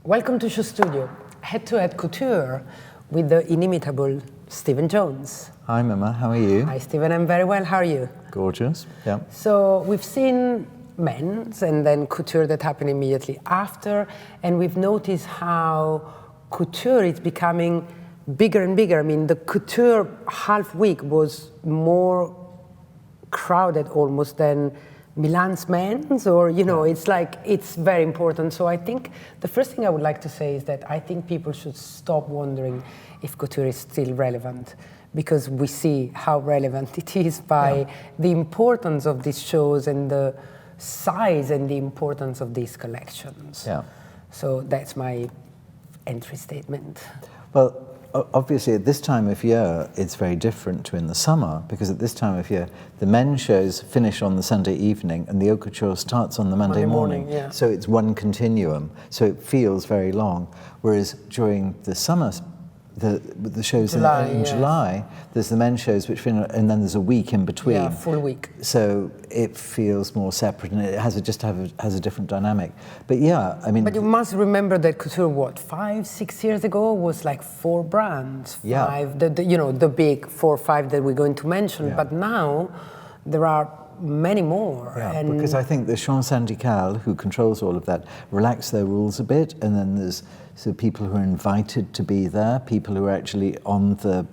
Welcome to SHOWstudio, head-to-head couture with the inimitable Stephen Jones. Hi Mimma, how are you? Hi Stephen, I'm very well, how are you? Gorgeous, yeah. So we've seen men's and then couture that happened immediately after, and we've noticed how couture is becoming bigger and bigger. I mean, the couture half week was more crowded almost than Milan's men's, or, you know, it's like, it's very important. So I think the first thing I would like to say is that I think people should stop wondering if couture is still relevant, because we see how relevant it is by the importance of these shows and the size and the importance of these collections. Yeah. So that's my entry statement. Well, obviously at this time of year it's very different to in the summer, because at this time of year the men's shows finish on the Sunday evening and the haute couture starts on the Monday morning. Yeah. So it's one continuum, so it feels very long. Whereas during the summer, the shows in July, there's the men's shows which finish, and then there's a week in between. Yeah, full week. So it feels more separate, and it has has a different dynamic. But yeah, I mean. But you must remember that couture, what, 5-6 years ago, was like 4 brands. Yeah. 5, you know, the big 4 or 5 that we're going to mention. Yeah. But now there are many more. Yeah, and because I think the champ syndical, who controls all of that, relax their rules a bit, and then there's people who are invited to be there, people who are actually on the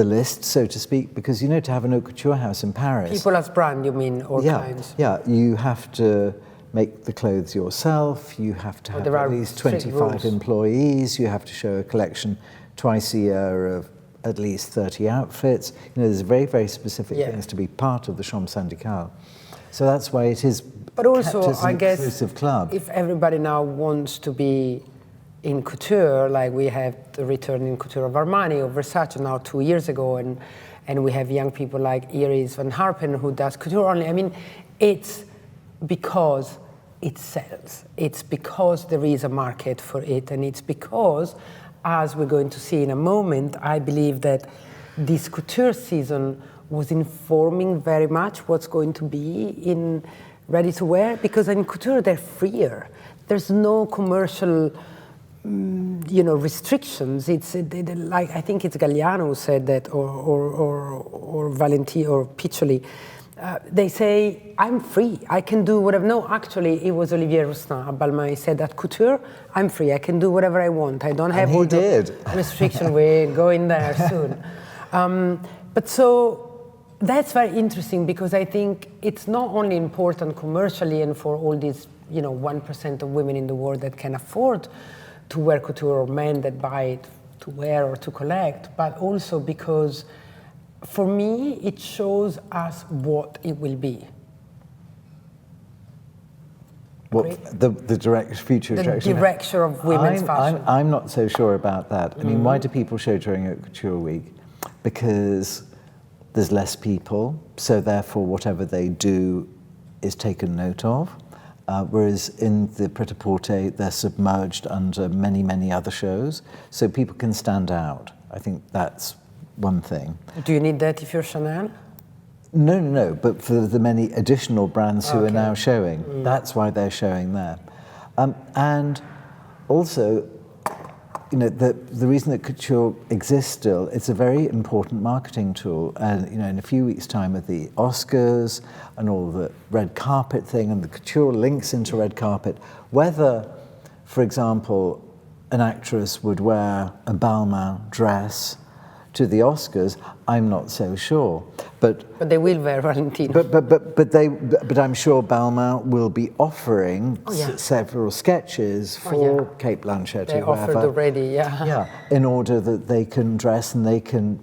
list, so to speak, because, you know, to have an haute couture house in Paris... People as brand, you mean, or clients? Yeah, you have to make the clothes yourself, you have to have at least 25 employees, you have to show a collection twice a year of at least 30 outfits. You know, there's very, very specific things to be part of the champ syndical. So that's why it is but also, kept as an I guess, exclusive club. If everybody now wants to be in couture, like we have the return in couture of Armani or Versace now 2 years ago, and we have young people like Iris Van Harpen who does couture only. I mean, it's because it sells. It's because there is a market for it, and it's because, as we're going to see in a moment, I believe that this couture season was informing very much what's going to be in ready-to-wear, because in couture they're freer. There's no commercial, you know, restrictions. It's like, I think it's Galliano who said that, or Valentino or Piccioli. They say, I'm free, I can do whatever. No, actually, it was Olivier Rousteing at Balmain. He said, at couture, I'm free, I can do whatever I want. I don't have all the restriction. We're going there soon. But so that's very interesting, because I think it's not only important commercially and for all these, you know, 1% of women in the world that can afford to wear couture, or men that buy it to wear or to collect, but also because for me, it shows us what it will be. What, the future direction? The direction of women's fashion. I'm not so sure about that. I mean, why do people show during Haute Couture Week? Because there's less people, so therefore whatever they do is taken note of. Whereas in the pret-a-porter, they're submerged under many, many other shows, so people can stand out. I think that's one thing. Do you need that if you're Chanel? No, but for the many additional brands who are now showing, that's why they're showing there. And also, you know, the reason that couture exists still, it's a very important marketing tool. And, you know, in a few weeks' time with the Oscars and all the red carpet thing, and the couture links into red carpet, whether, for example, an actress would wear a Balmain dress to the Oscars, I'm not so sure. But they will wear Valentino. But I'm sure Balmain will be offering several sketches for Kate Blanchett. They offered already, in order that they can dress, and they can,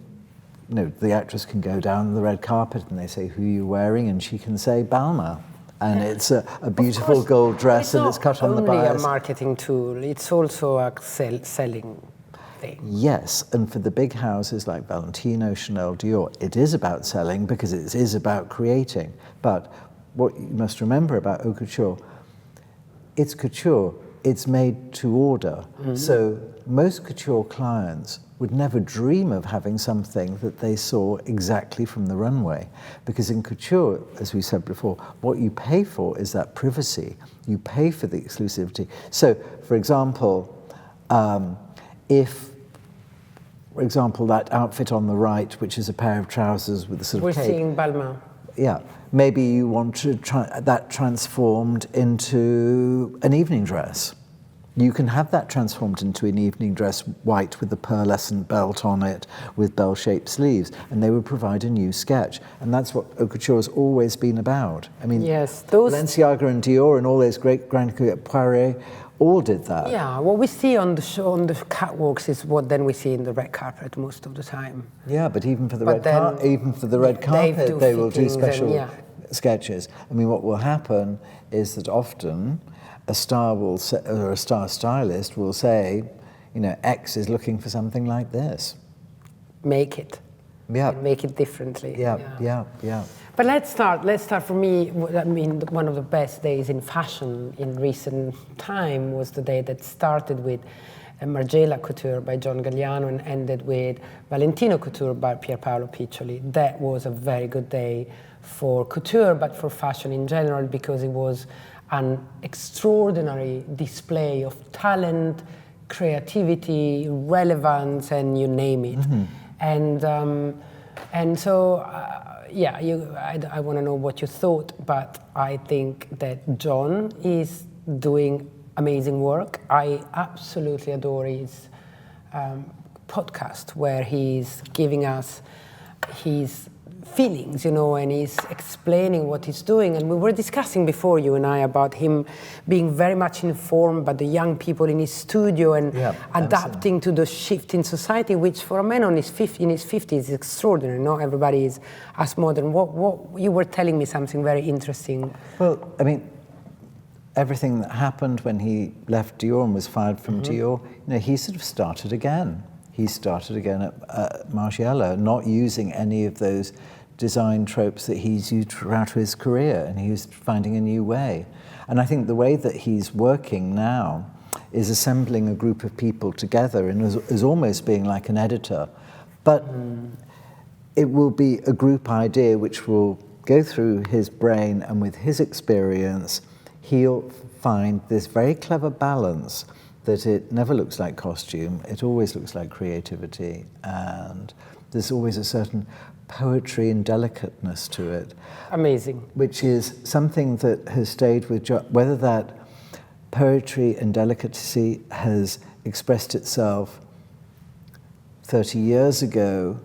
you know, the actress can go down the red carpet and they say, who are you wearing? And she can say Balmain. And it's a beautiful gold dress, and it's cut on the bias. It's not only a marketing tool, it's also a selling thing. Yes, and for the big houses like Valentino, Chanel, Dior, it is about selling, because it is about creating. But what you must remember about haute couture, it's couture, it's made to order. So most couture clients would never dream of having something that they saw exactly from the runway. Because in couture, as we said before, what you pay for is that privacy. You pay for the exclusivity. So, for example, if, for example, that outfit on the right, which is a pair of trousers with a sort of cape. We're seeing Balmain. Yeah, maybe you want to try that transformed into an evening dress. You can have that transformed into an evening dress, white with a pearlescent belt on it, with bell-shaped sleeves, and they would provide a new sketch. And that's what haute couture has always been about. I mean, yes, those Balenciaga and Dior and all those great Grand Poiret all did that. Yeah, what we see on the show, on the catwalks is what then we see in the red carpet most of the time. Yeah, but even for the red carpet, they will do special sketches. I mean, what will happen is that often a star will say, or a star stylist will say, you know, X is looking for something like this. Make it. Yeah. And make it differently. Yeah. But let's start for me, I mean, one of the best days in fashion in recent time was the day that started with Margiela Couture by John Galliano and ended with Valentino Couture by Pierpaolo Piccioli. That was a very good day for couture, but for fashion in general, because it was an extraordinary display of talent, creativity, relevance, and you name it. And so, I want to know what you thought, but I think that John is doing amazing work. I absolutely adore his podcast, where he's giving us his feelings, you know, and he's explaining what he's doing. And we were discussing before, you and I, about him being very much informed by the young people in his studio and adapting to the shift in society, which for a man in his 50s is extraordinary. Not everybody is as modern. What you were telling me something very interesting. Well, I mean, everything that happened when he left Dior and was fired from Dior, you know, he sort of started again. He started again at Margiela, not using any of those design tropes that he's used throughout his career, and he was finding a new way. And I think the way that he's working now is assembling a group of people together and is almost being like an editor. But it will be a group idea which will go through his brain, and with his experience, he'll find this very clever balance that it never looks like costume, it always looks like creativity, and there's always a certain poetry and delicateness to it. Amazing. Which is something that has stayed with John, whether that poetry and delicacy has expressed itself 30 years ago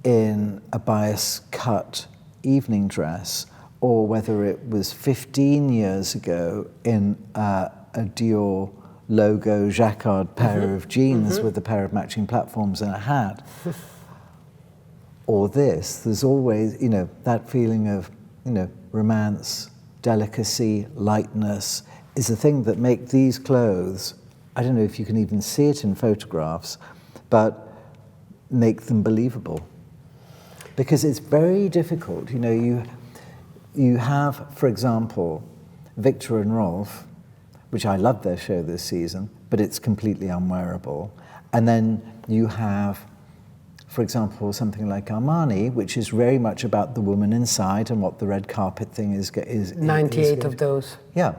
in a bias-cut evening dress, or whether it was 15 years ago in a Dior logo jacquard pair of jeans with a pair of matching platforms and a hat, or this, there's always, you know, that feeling of, you know, romance, delicacy, lightness is the thing that make these clothes, I don't know if you can even see it in photographs, but make them believable. Because it's very difficult, you know, you have, for example, Viktor and Rolf, which I love their show this season, but it's completely unwearable. And then you have, for example, something like Armani, which is very much about the woman inside and what the red carpet thing is. 98 of those. Yeah.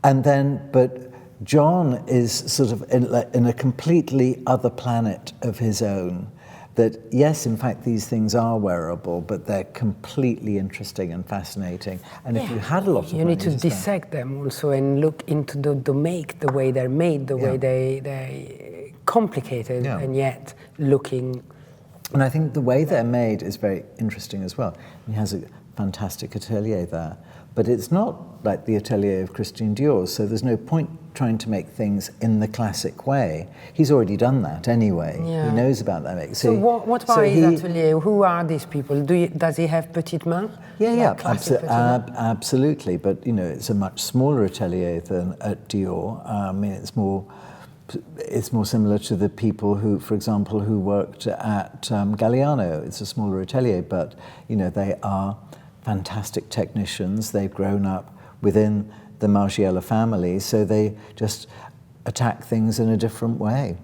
And then, but John is sort of in a completely other planet of his own. That, yes, in fact, these things are wearable, but they're completely interesting and fascinating. And if you had a lot of you need to dissect them also and look into the make, the way they're made, the way they complicated and yet looking. And I think the way they're made is very interesting as well. He has a fantastic atelier there, but it's not like the atelier of Christian Dior, so there's no point trying to make things in the classic way. He's already done that anyway. Yeah. He knows about that. So what about his atelier? Who are these people? Does he have petite main? Absolutely. But you know, it's a much smaller atelier than at Dior. I mean, it's more similar to the people who, for example, who worked at Galliano. It's a smaller atelier, but you know, they are fantastic technicians. They've grown up within the Margiela family, so they just attack things in a different way.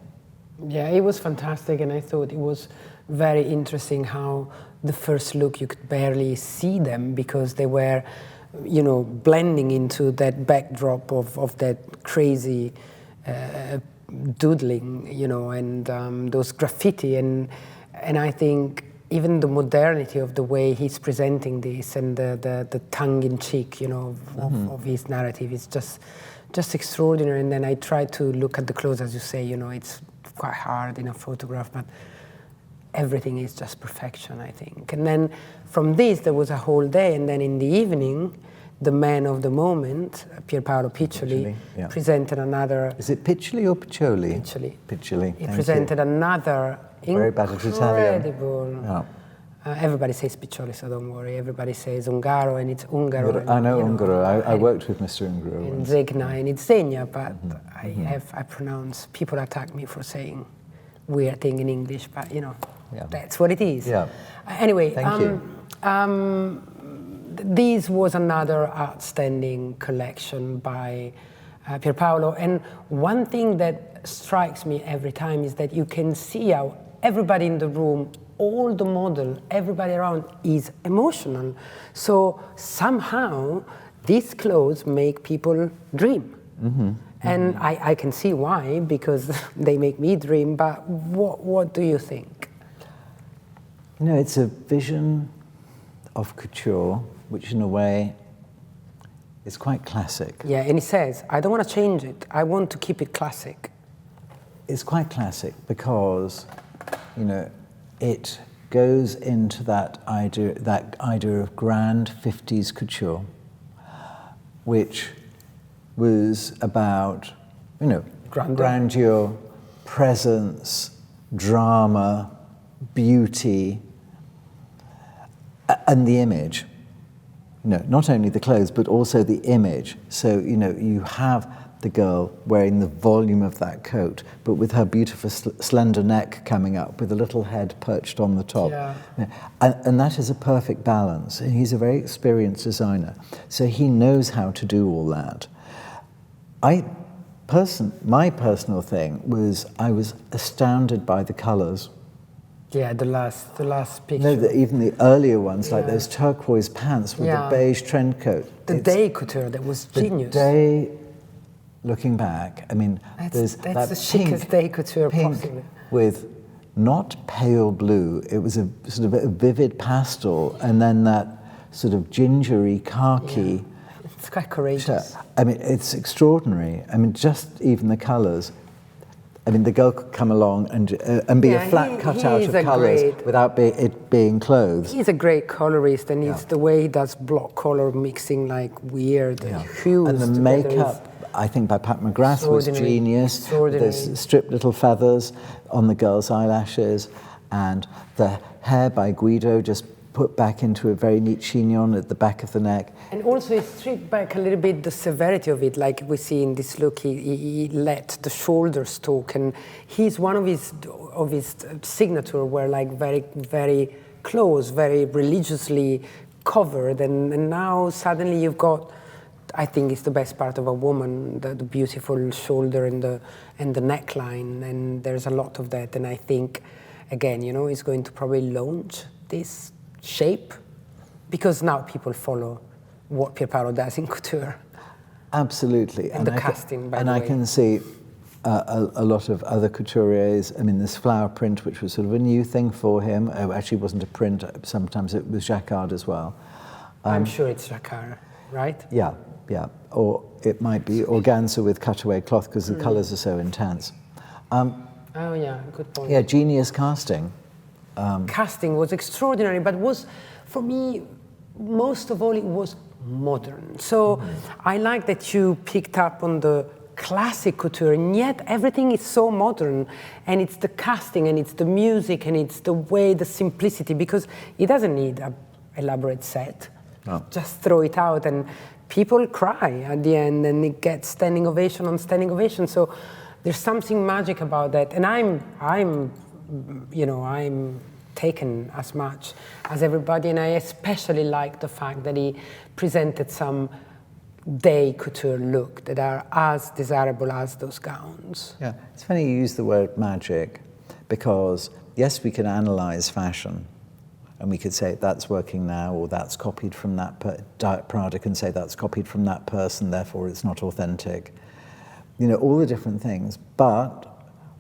Yeah, it was fantastic, and I thought it was very interesting how the first look you could barely see them because they were, you know, blending into that backdrop of that crazy doodling, you know, and those graffiti, and I think even the modernity of the way he's presenting this and the tongue-in-cheek, you know, of his narrative is just extraordinary. And then I try to look at the clothes, as you say, you know, it's quite hard in a photograph, but everything is just perfection, I think. And then from this, there was a whole day, and then in the evening, the man of the moment, Pierpaolo Piccioli, presented another... Is it Piccioli or Piccioli? Piccioli. Piccioli, He presented another incredible... everybody says Piccioli, so don't worry. Everybody says Ungaro, and it's Ungaro. I know Ungaro. I worked with Mr. Ungaro. And Zegna, and it's Zegna, but I pronounce... People attack me for saying weird thing in English, but, you know, that's what it is. Yeah. Anyway, Thank you. This was another outstanding collection by Pierpaolo, and one thing that strikes me every time is that you can see how everybody in the room, all the model, everybody around is emotional. So somehow these clothes make people dream. And I can see why, because they make me dream, but what do you think? You know, it's a vision of couture, which in a way is quite classic. Yeah, and he says, I don't want to change it. I want to keep it classic. It's quite classic because, you know, it goes into that idea of grand 50s couture, which was about, you know, grandeur, presence, drama, beauty, and the image. No, not only the clothes, but also the image. So, you know, you have the girl wearing the volume of that coat, but with her beautiful slender neck coming up, with a little head perched on the top. Yeah. And that is a perfect balance. And he's a very experienced designer, so he knows how to do all that. My personal thing was I was astounded by the colors. Yeah, the last picture. No, even the earlier ones, like those turquoise pants with the beige trend coat. The day couture, that was genius. The day, looking back, I mean, that's that the chicest day couture possible. With not pale blue, it was a sort of a vivid pastel, and then that sort of gingery khaki. Yeah. It's quite courageous. I mean, it's extraordinary. I mean, just even the colors. I mean, the girl could come along and be a flat cutout of colours without it being clothes. He's a great colorist, and it's the way he does block color mixing, like weird hues. And the makeup, I think, by Pat McGrath was genius. There's stripped little feathers on the girl's eyelashes, and the hair by Guido just put back into a very neat chignon at the back of the neck. And also he stripped back a little bit the severity of it, like we see in this look. He let the shoulders talk, and he's one of his signature were like very, very close, very religiously covered, and now suddenly you've got, I think it's the best part of a woman, the beautiful shoulder and the neckline, and there's a lot of that. And I think, again, you know, he's going to probably launch this shape, because now people follow what Pierpaolo does in couture. Absolutely. And the casting, by the way. And I can see a lot of other couturiers. I mean, this flower print, which was sort of a new thing for him. It actually wasn't a print. Sometimes it was jacquard as well. I'm sure it's jacquard, right? Yeah. Or it might be organza with cutaway cloth, because the colours are so intense. Oh yeah, good point. Yeah, genius casting. Casting was extraordinary, but was, for me, most of all, it was modern. So I like that you picked up on the classic couture, and yet everything is so modern, and it's the casting, and it's the music, and it's the way, the simplicity, because it doesn't need an elaborate set. No. Just throw it out, and people cry at the end, and it gets standing ovation on standing ovation. So there's something magic about that, and I'm taken as much as everybody, and I especially like the fact that he presented some day couture look that are as desirable as those gowns. Yeah, it's funny you use the word magic, because yes, we can analyze fashion and we could say that's working now, or that's copied from that Prada can say that's copied from that person, therefore it's not authentic. You know, all the different things, but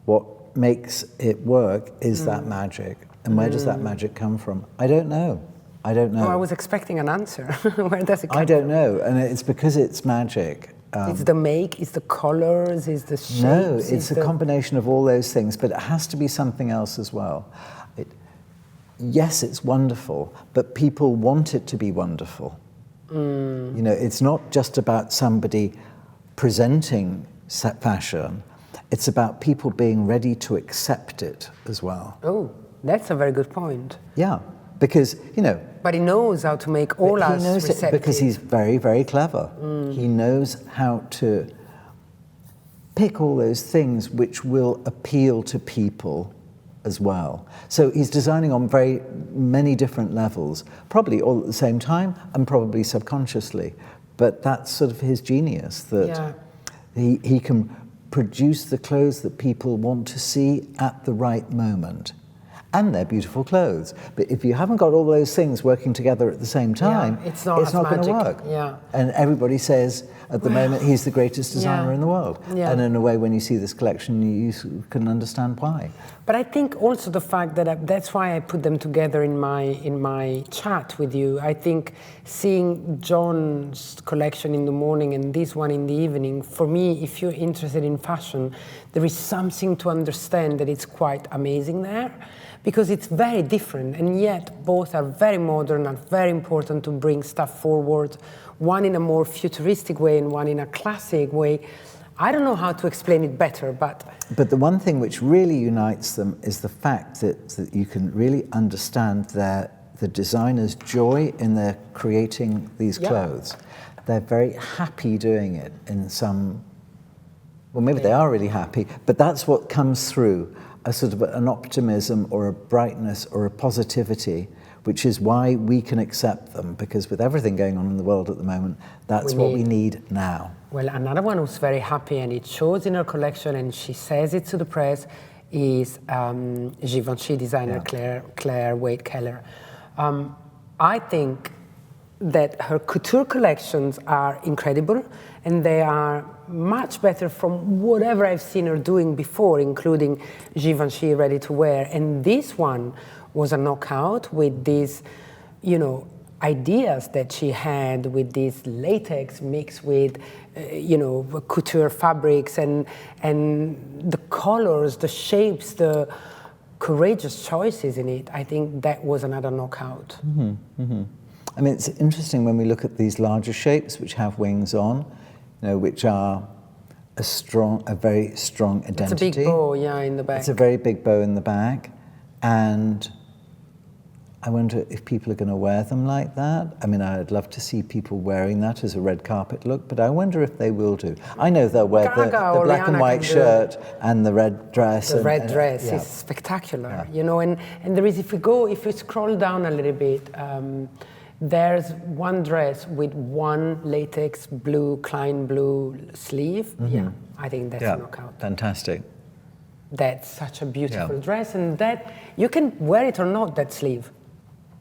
what makes it work is that magic. And where does that magic come from? I don't know. I don't know. Oh, I was expecting an answer. Where does it come from? I don't know, and it's because it's magic. It's the make, it's the colors, it's the shapes. No, it's a combination of all those things, but it has to be something else as well. Yes, it's wonderful, but people want it to be wonderful. You know, it's not just about somebody presenting fashion, it's about people being ready to accept it as well. Oh, that's a very good point. Yeah, because, you know... But he knows how to make all us receptive. He knows it because he's very, very clever. He knows how to pick all those things which will appeal to people as well. So he's designing on very many different levels, probably all at the same time and probably subconsciously. But that's sort of his genius, that he can produce the clothes that people want to see at the right moment. And they're beautiful clothes. But if you haven't got all those things working together at the same time, it's not going to work. Yeah. And everybody says at the moment he's the greatest designer in the world. Yeah. And in a way, when you see this collection, you can understand why. But I think also the fact that that's why I put them together in my chat with you. I think seeing John's collection in the morning and this one in the evening, for me, if you're interested in fashion, there is something to understand that it's quite amazing there, because it's very different, and yet both are very modern and very important to bring stuff forward, one in a more futuristic way and one in a classic way. I don't know how to explain it better, but... But the one thing which really unites them is the fact that you can really understand the designer's joy in their creating these clothes. They're very happy doing it in some... Well, maybe they are really happy, but that's what comes through, a sort of an optimism or a brightness or a positivity, which is why we can accept them, because with everything going on in the world at the moment, that's what we need now. Well, another one who's very happy, and it shows in her collection, and she says it to the press, is Givenchy designer Claire Wade Keller. I think that her couture collections are incredible, and they are much better from whatever I've seen her doing before, including Givenchy ready to wear. And this one was a knockout with these, you know, ideas that she had with this latex mixed with, you know, couture fabrics and the colors, the shapes, the courageous choices in it. I think that was another knockout. I mean, it's interesting when we look at these larger shapes which have wings on, you know, which are a very strong identity. It's a big bow, in the back. It's a very big bow in the back, and I wonder if people are going to wear them like that. I mean, I'd love to see people wearing that as a red carpet look, but I wonder if they will do. I know they'll wear the black and white shirt and the red dress. The red dress is spectacular, you know, and there is, if we scroll down a little bit, there's one dress with one latex blue, Klein blue sleeve. I think that's a knockout. Fantastic. That's such a beautiful dress, and that you can wear it or not, that sleeve.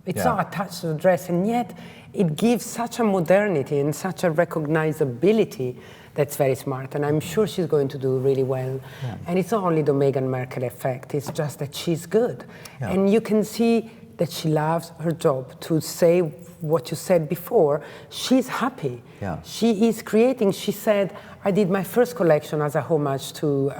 It's not attached to the dress, and yet it gives such a modernity and such a recognizability that's very smart, and I'm sure she's going to do really well. And it's not only the Meghan Markle effect, it's just that she's good. And you can see that she loves her job. To say what you said before, she's happy. She is creating. She said, I did my first collection as a homage to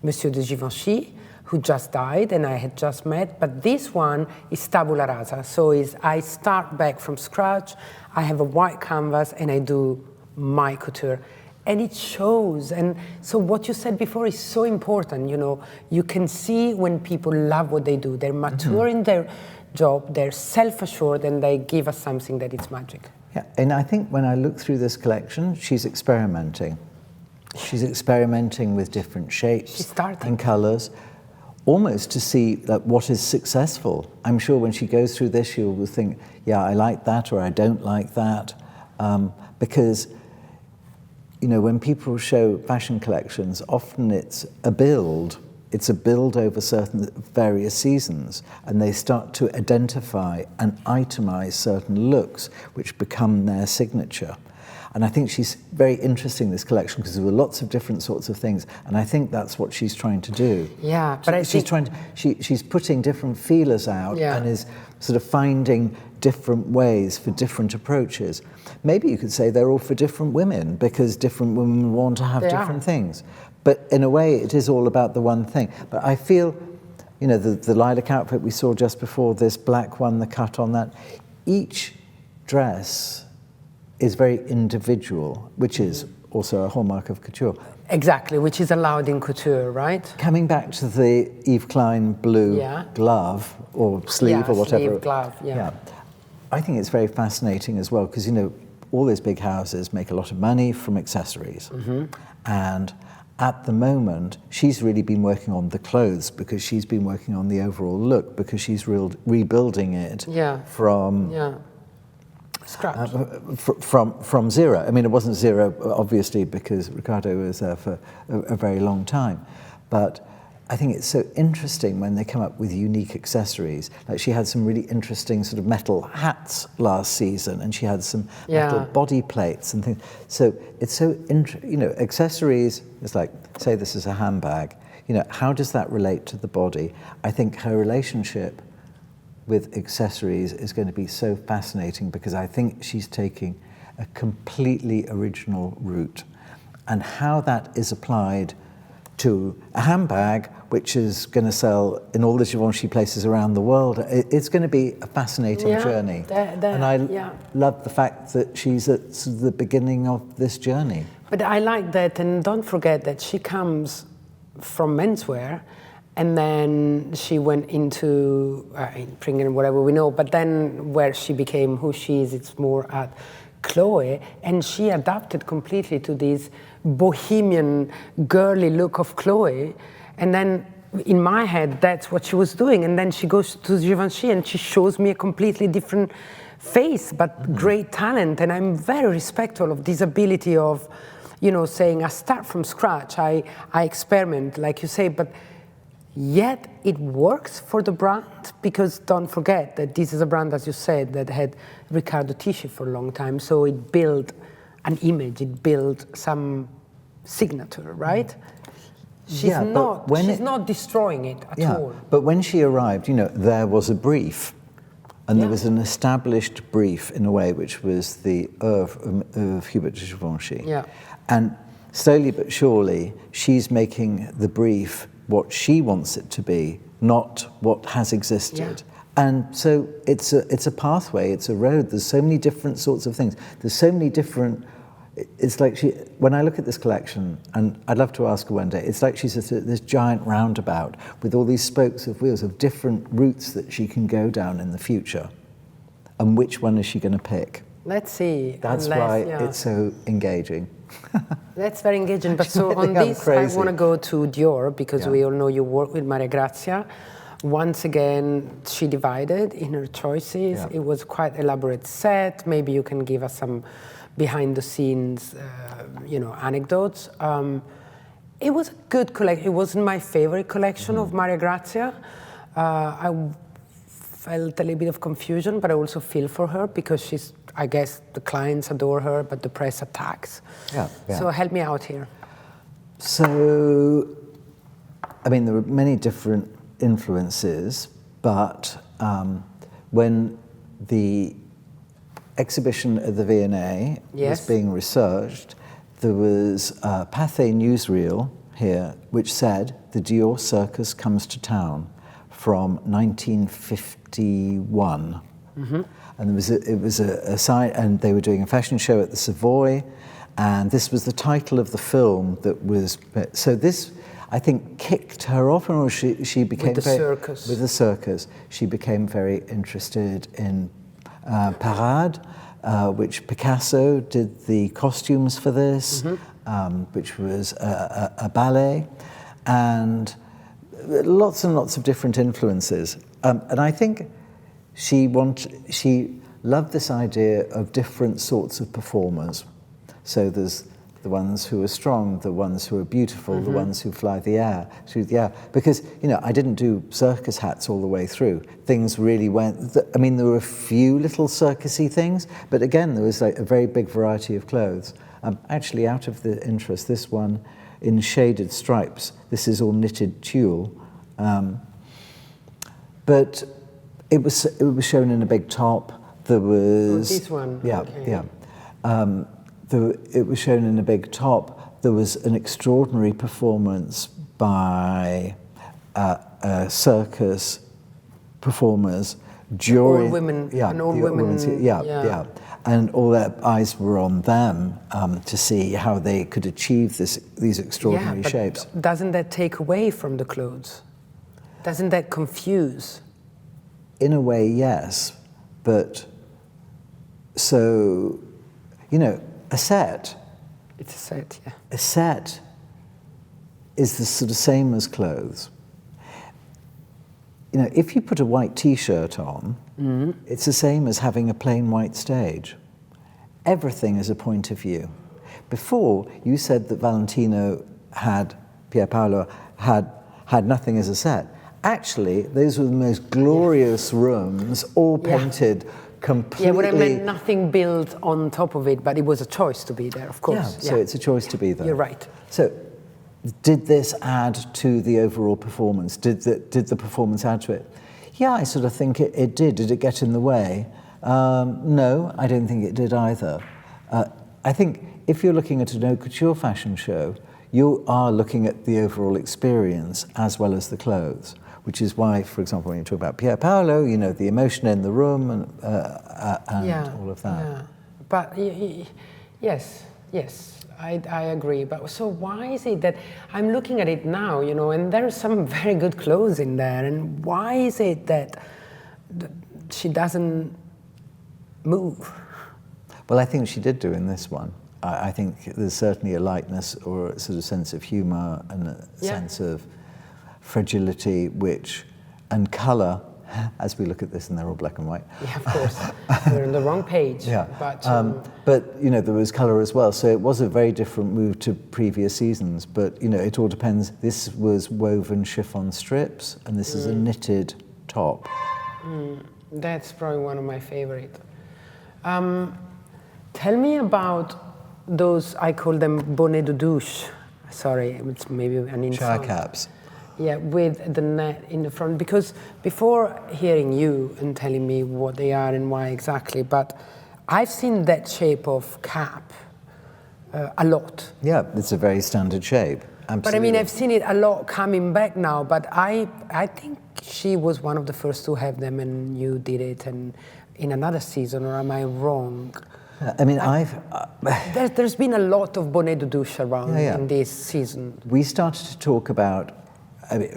Monsieur de Givenchy, who just died and I had just met, but this one is tabula rasa. So I start back from scratch, I have a white canvas and I do my couture. And it shows. And so what you said before is so important, you know. You can see when people love what they do. They're mature in their job, they're self-assured, and they give us something that is magic. Yeah, and I think when I look through this collection, she's experimenting. She's experimenting with different shapes and colors, almost to see like, what is successful. I'm sure when she goes through this, she will think, yeah, I like that, or I don't like that, because when people show fashion collections, often it's a build. It's a build over certain various seasons, and they start to identify and itemize certain looks which become their signature. And I think she's very interesting, this collection, because there were lots of different sorts of things, and I think that's what she's trying to do. Yeah, but she's putting different feelers out and is sort of finding different ways for different approaches. Maybe you could say they're all for different women, because different women want to have different things. But in a way, it is all about the one thing. But I feel, the lilac outfit we saw just before, this black one, the cut on that, each dress is very individual, which is also a hallmark of couture. Exactly, which is allowed in couture, right? Coming back to the Yves Klein blue glove or sleeve or whatever. Sleeve, glove, I think it's very fascinating as well, because, all these big houses make a lot of money from accessories. And at the moment, she's really been working on the clothes, because she's been working on the overall look, because she's rebuilding it from scratch. From zero. I mean, it wasn't zero, obviously, because Riccardo was there for a very long time. But I think it's so interesting when they come up with unique accessories. Like, she had some really interesting sort of metal hats last season, and she had some metal body plates and things. So it's so accessories. It's like, say this is a handbag. How does that relate to the body? I think her relationship with accessories is going to be so fascinating, because I think she's taking a completely original route, and how that is applied to a handbag, which is going to sell in all the Givenchy places around the world. It's going to be a fascinating journey. And I love the fact that she's at the beginning of this journey. But I like that, and don't forget that she comes from menswear, and then she went into Pringle and whatever we know, but then where she became who she is, it's more at Chloe, and she adapted completely to this bohemian, girly look of Chloe, and then in my head, that's what she was doing, and then she goes to Givenchy and she shows me a completely different face, but great talent, and I'm very respectful of this ability of, saying I start from scratch, I experiment, like you say, but yet it works for the brand, because don't forget that this is a brand, as you said, that had Riccardo Tisci for a long time, so it built an image, it built some signature, right? She's not destroying it at all. But when she arrived, there was a brief, and there was an established brief in a way, which was the oeuvre of Hubert de Givenchy. And slowly but surely, she's making the brief what she wants it to be, not what has existed. And so it's a pathway, it's a road. There's so many different sorts of things. There's so many different. It's like when I look at this collection, and I'd love to ask her one day, it's like she's this giant roundabout with all these spokes of wheels of different routes that she can go down in the future. And which one is she going to pick? Let's see. That's why it's so engaging. That's very engaging. But so on this, I want to go to Dior, because we all know you work with Maria Grazia. Once again, she divided in her choices. It was quite elaborate set. Maybe you can give us some behind the scenes, anecdotes. It was a good collection. It wasn't my favorite collection of Maria Grazia. I felt a little bit of confusion, but I also feel for her, because I guess the clients adore her, but the press attacks. So help me out here. So, I mean, there were many different influences, but when the exhibition at the V&A was being researched, there was a Pathé newsreel here which said the Dior circus comes to town from 1951. And it was a sign, and they were doing a fashion show at the Savoy, and this was the title of the film that was. So this, I think, kicked her off, or she became with the circus. She became very interested in Parade, which Picasso did the costumes for this, which was a ballet, and lots and lots of different influences. And I think she loved this idea of different sorts of performers. So there's the ones who are strong, the ones who are beautiful, the ones who fly through the air. Because, you know, I didn't do circus hats all the way through. Things really went, I mean, there were a few little circusy things, but again, there was like a very big variety of clothes. Actually, out of the interest, this one in shaded stripes, this is all knitted tulle. But it was shown in a big top. There was... this one? Yeah, okay. yeah. It was shown in a big top. There was an extraordinary performance by circus performers during... All women, yeah, and all the women... yeah. And all their eyes were on them to see how they could achieve these extraordinary shapes. Doesn't that take away from the clothes? Doesn't that confuse? In a way, yes. But, so, you know, a set... It's a set, yeah. A set is the sort of same as clothes. You know, if you put a white T-shirt on, it's the same as having a plain white stage. Everything is a point of view. Before, you said that Valentino Pier Paolo had nothing as a set. Actually, those were the most glorious rooms, all painted completely... Yeah, what I meant, nothing built on top of it, but it was a choice to be there, of course. Yeah, so it's a choice to be there. You're right. So, did this add to the overall performance? Did the performance add to it? Yeah, I sort of think it did. Did it get in the way? No, I don't think it did either. I think if you're looking at an haute couture fashion show, you are looking at the overall experience as well as the clothes, which is why, for example, when you talk about Pier Paolo, you know, the emotion in the room and all of that. Yeah, but yes, I agree. But so why is it that I'm looking at it now, you know, and there are some very good clothes in there, and why is it that she doesn't move? Well, I think she did do in this one. I think there's certainly a lightness or a sort of sense of humour and a sense of fragility, and colour, as we look at this, and they're all black and white. Yeah, of course. We're on the wrong page. Yeah. But you know, there was colour as well, so it was a very different move to previous seasons. But you know, it all depends. This was woven chiffon strips, and this is a knitted top. That's probably one of my favourite. Tell me about those, I call them bonnet de douche. Sorry, it's maybe an insult. Shower caps. Yeah, with the net in the front. Because before hearing you and telling me what they are and why exactly, but I've seen that shape of cap a lot. Yeah, it's a very standard shape. Absolutely. But I mean, I've seen it a lot coming back now, but I think she was one of the first to have them, and you did it and in another season, or am I wrong? I mean, there's been a lot of bonnet de douche around in this season. We started to talk about,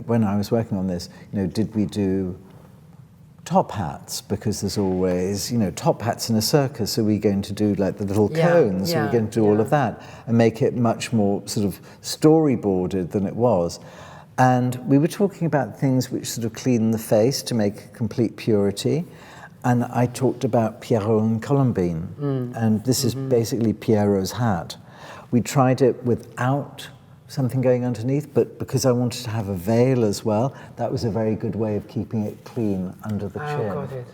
when I was working on this, you know, did we do top hats? Because there's always, you know, top hats in a circus. Are we going to do like the little cones? Are we going to do all of that and make it much more sort of storyboarded than it was? And we were talking about things which sort of clean the face to make complete purity. And I talked about Pierrot and Colombine, and this is basically Pierrot's hat. We tried it without something going underneath, but because I wanted to have a veil as well, that was a very good way of keeping it clean under the chin. Oh, got it.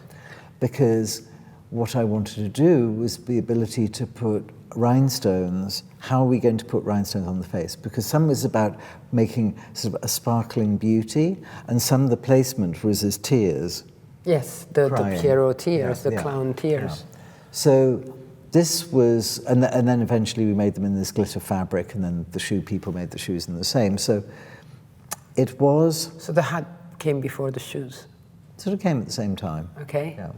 Because what I wanted to do was the ability to put rhinestones. How are we going to put rhinestones on the face? Because some was about making sort of a sparkling beauty, and some of the placement was as tears. Yes, the Pierrot tears, the clown tears. Yeah. So this was, and then eventually we made them in this glitter fabric, and then the shoe people made the shoes in the same. So it was... So the hat came before the shoes? Sort of came at the same time. Okay. Yeah.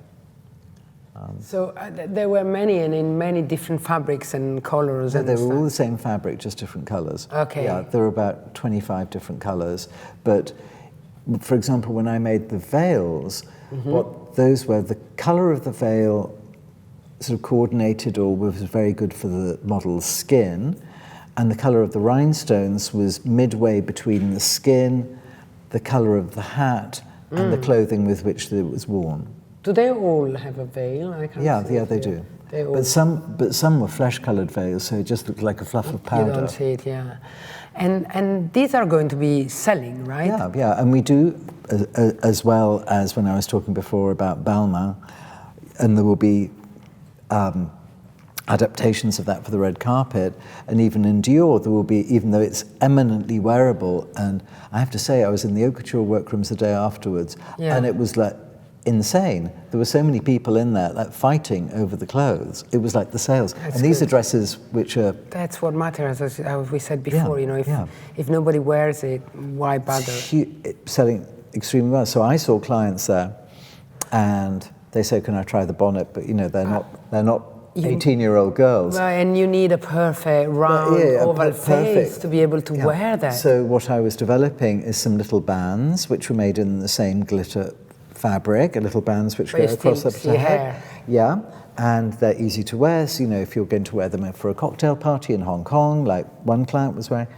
So there were many, and in many different fabrics and colors. No, they were all the same fabric, just different colors. Okay. Yeah, there were about 25 different colors. But for example, when I made the veils, what those were, the color of the veil sort of coordinated or was very good for the model's skin, and the color of the rhinestones was midway between the skin, the color of the hat, and the clothing with which it was worn. Do they all have a veil? I can't see yeah, they do. But some were flesh-colored veils, so it just looked like a fluff of powder. You don't see it, yeah. And these are going to be selling, right? Yeah, yeah, and we do, as well as when I was talking before about Balmain, and there will be adaptations of that for the red carpet, and even in Dior there will be, even though it's eminently wearable, and I have to say I was in the haute couture workrooms the day afterwards, and it was like insane. There were so many people in there like fighting over the clothes. It was like the sales. That's and these good. are dresses which are... That's what matters, as we said before, you know, if nobody wears it, why bother? It's selling extremely well. So I saw clients there, and they said, can I try the bonnet? But you know, they're not 18-year-old girls. Well, and you need a perfect round oval face to be able to wear that. So what I was developing is some little bands which were made in the same glitter fabric, little bands which go across the head. Yeah, and they're easy to wear. So, you know, if you're going to wear them for a cocktail party in Hong Kong, like one client was wearing,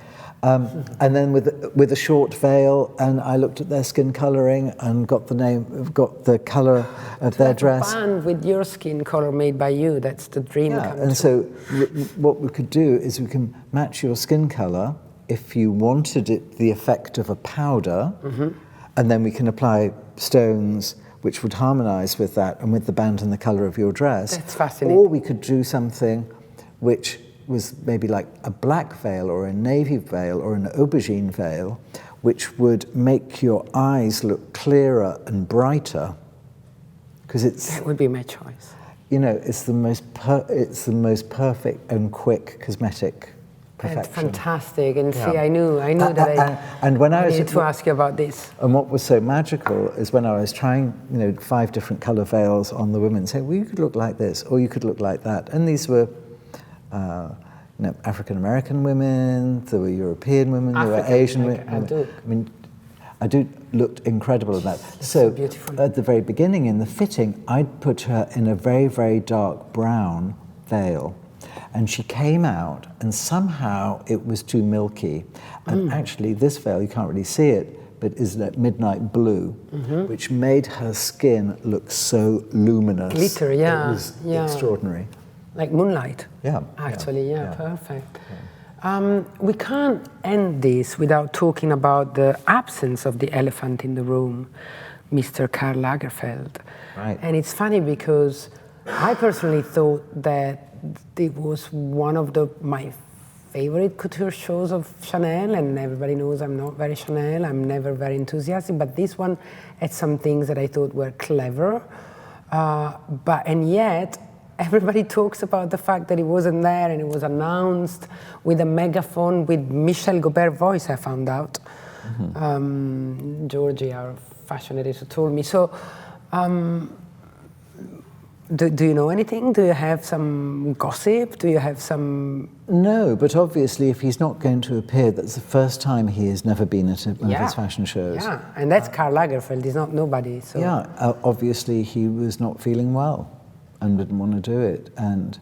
and then with a short veil, and I looked at their skin colouring and got the colour of their dress. Band with your skin colour made by you, that's the dream come true. And so what we could do is we can match your skin colour if you wanted it the effect of a powder, and then we can apply stones which would harmonise with that and with the band and the colour of your dress. That's fascinating. Or we could do something which was maybe like a black veil or a navy veil or an aubergine veil, which would make your eyes look clearer and brighter. Because that would be my choice. You know, it's the most perfect and quick cosmetic perfection. That's fantastic. And see, I knew that I needed to ask you about this. And what was so magical is when I was trying, you know, 5 different colour veils on the women, saying, well, you could look like this, or you could look like that. And these were, you know, African-American women, there were European women, there were Asian women. I do looked incredible at that. So beautiful. At the very beginning in the fitting, I'd put her in a very, very dark brown veil. And she came out, and somehow it was too milky. And actually, this veil, you can't really see it, but is that midnight blue, which made her skin look so luminous. Glitter, yeah. It was extraordinary. Like moonlight. Yeah. Actually, perfect. We can't end this without talking about the absence of the elephant in the room, Mr. Karl Lagerfeld. Right. And it's funny because I personally thought that it was one of my favorite couture shows of Chanel, and everybody knows I'm not very Chanel, I'm never very enthusiastic, but this one had some things that I thought were clever, and yet everybody talks about the fact that it wasn't there, and it was announced with a megaphone with Michel Gobert voice, I found out. Georgie, our fashion editor, told me. So, do you know anything? Do you have some gossip? Do you have some... No, but obviously if he's not going to appear, that's the first time he has never been at one of his fashion shows. Yeah, and that's Karl Lagerfeld, he's not nobody. So. Yeah, obviously he was not feeling well and didn't want to do it. And,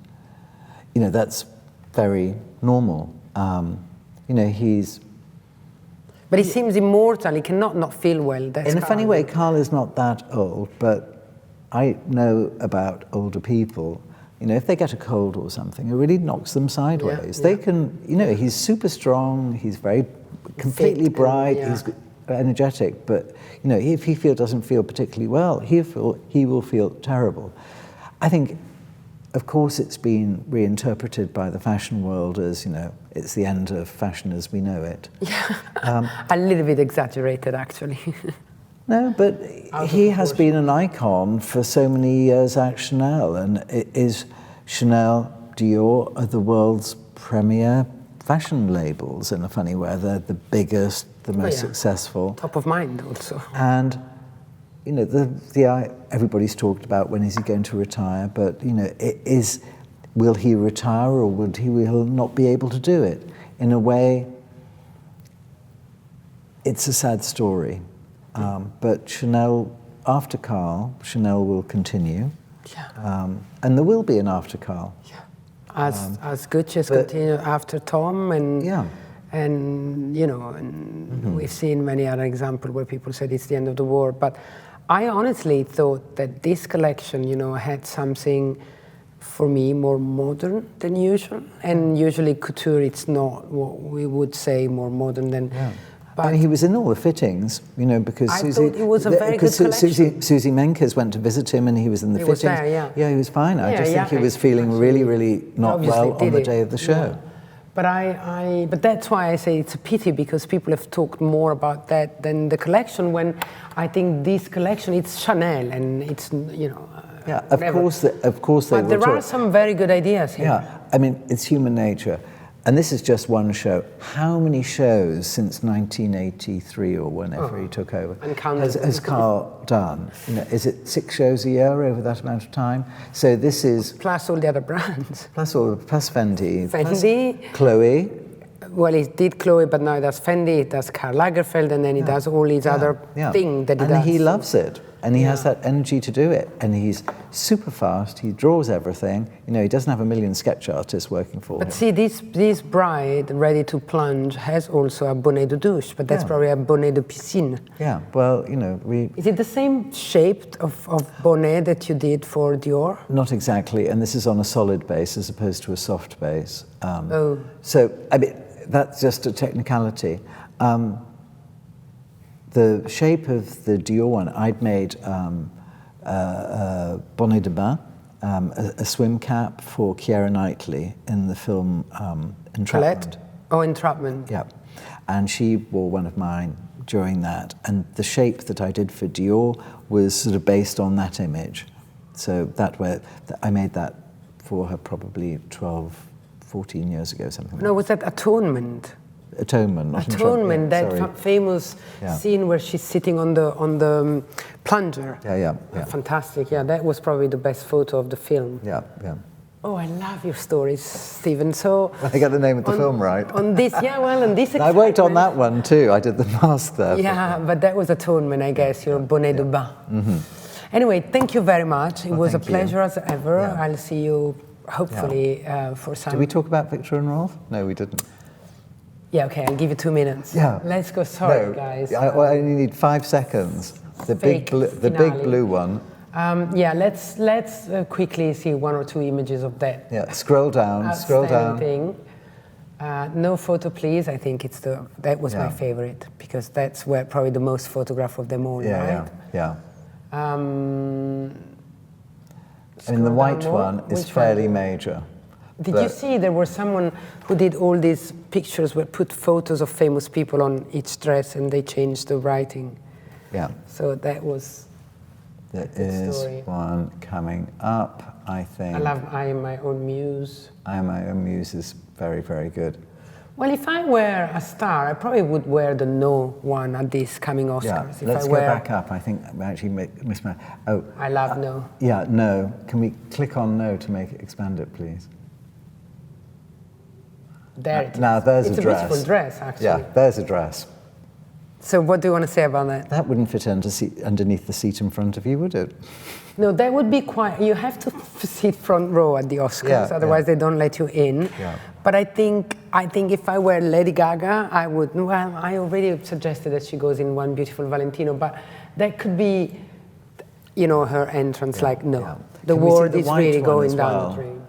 you know, that's very normal. You know, he's... But he seems immortal, he cannot not feel well. That's in a funny way, Karl is not that old, but I know about older people, you know, if they get a cold or something, it really knocks them sideways. They can, you know, he's super strong, he's very completely bright, he's energetic, but, you know, if he doesn't feel particularly well, he will feel terrible. I think, of course, it's been reinterpreted by the fashion world as, you know, it's the end of fashion as we know it. Yeah, a little bit exaggerated, actually. No, but he has been an icon for so many years at Chanel, and Chanel, Dior are the world's premier fashion labels in a funny way. They're the biggest, the most successful. Top of mind also. And, you know, everybody's talked about when is he going to retire, but, you know, will he retire or will he not be able to do it? In a way, it's a sad story. But Chanel, after Karl, Chanel will continue. Yeah. And there will be an after Karl. Yeah. As Gucci has continued after Tom, and you know, and we've seen many other examples where people said it's the end of the world. But I honestly thought that this collection, you know, had something for me, more modern than usual. And usually couture, it's not what we would say more modern than. Yeah. But he was in all the fittings, you know, because I thought it was a very good collection. Susie Menkes went to visit him, and he was in the fittings. Was there, yeah. Yeah, he was fine. I just think he was feeling really, really not well on the day of the show. Yeah. But that's why I say it's a pity, because people have talked more about that than the collection. When I think this collection, it's Chanel, and it's, you know. Yeah, of course they but there are some very good ideas here. Yeah, I mean, it's human nature. And this is just one show. How many shows since 1983 or whenever he took over has Carl done? You know, is it 6 shows a year over that amount of time? So this is... Plus all the other brands. Plus Fendi. Fendi. Plus Chloe. Well, he did Chloe, but now he does Fendi, he does Karl Lagerfeld, and then he does all these other things that he does. And he loves it. And he has that energy to do it. And he's super fast. He draws everything. You know, he doesn't have a million sketch artists working for him. But see, this bride, ready to plunge, has also a bonnet de douche, but that's probably a bonnet de piscine. Yeah, well, you know, Is it the same shape of bonnet that you did for Dior? Not exactly, and this is on a solid base as opposed to a soft base. So, I mean, that's just a technicality. The shape of the Dior one, I'd made bonnet de bain, a swim cap for Keira Knightley in the film Entrapment. Colette? Oh, Entrapment. Yeah, and she wore one of mine during that, and the shape that I did for Dior was sort of based on that image. So that way, I made that for her probably 12, 14 years ago, something like that. No, was that Atonement? Atonement, not Atonement, that famous scene where she's sitting on the plunger. Yeah. Fantastic, yeah, that was probably the best photo of the film. Yeah. Oh, I love your stories, Stephen. So I got the name of the film right. On this, on this. I worked on that one too. I did the mask there. Yeah, but that was Atonement, I guess. Your bonnet de bain. Mm-hmm. Anyway, thank you very much. It was a pleasure as ever. Yeah. I'll see you hopefully for some. Did we talk about Viktor and Rolf? No, we didn't. Yeah, okay, I'll give you 2 minutes. Yeah. Let's go, sorry guys. I only need 5 seconds. The big blue one. Let's quickly see 1 or 2 images of that. Yeah, scroll down, scroll down. Thing. No photo, please. I think that was my favorite, because that's where probably the most photograph of them all, right? Yeah. I mean, the white one is fairly major. Did you see there was someone who did all these pictures where put photos of famous people on each dress and they changed the writing? Yeah. So that was There is story. One coming up, I think. I love I Am My Own Muse. I Am My Own Muse is very, very good. Well, if I were a star, I probably would wear the No one at this coming Oscars. Yeah, let's go back up. I think I actually missed my... Oh. I love No. Yeah, No. Can we click on No to make it expand it, please? There it is. Now, there's a dress. It's a beautiful dress, actually. Yeah, there's a dress. So what do you want to say about that? That wouldn't fit underneath the seat in front of you, would it? No, that would be quite... You have to sit front row at the Oscars, otherwise they don't let you in. Yeah. But I think if I were Lady Gaga, I would... Well, I already suggested that she goes in One Beautiful Valentino, but that could be, you know, her entrance, like, no. Yeah. The world is really going down the drain.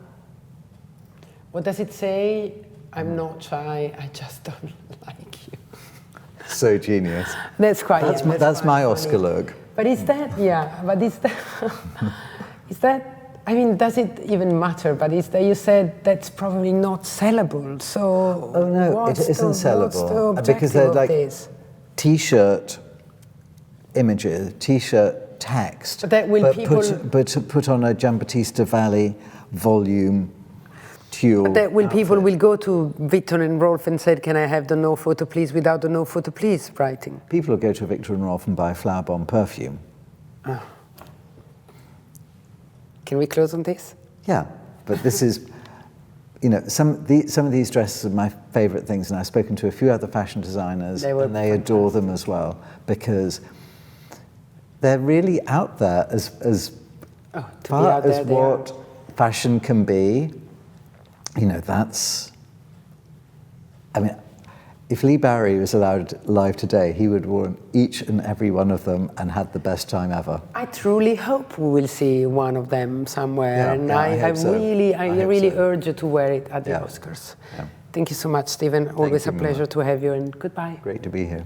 What does it say? I'm not shy, I just don't like you. So genius. That's quite. That's my Oscar look. But is that? Yeah. But is that? Is that? I mean, does it even matter? But is that? You said that's probably not sellable. So. Oh no, it isn't sellable because they're like T-shirt images, T-shirt text. But that will people. Put on a Giambattista Valli volume. But that people will go to Viktor and Rolf and say, can I have the no photo please without the no photo please writing? People will go to Viktor and Rolf and buy Flower Bomb perfume. Oh. Can we close on this? Yeah, but this is, you know, some of these dresses are my favorite things, and I've spoken to a few other fashion designers and they adore them as well, because they're really out there as far as what fashion can be. You know, that's, I mean, if Lee Barry was allowed live today, he would have worn each and every one of them and had the best time ever. I truly hope we will see one of them somewhere, Yeah, and yeah, I really so. urge you to wear it at the Yeah. Oscars. Yeah. Thank you so much, Stephen. Always you, a pleasure Mimma. to have you, and goodbye. Great to be here.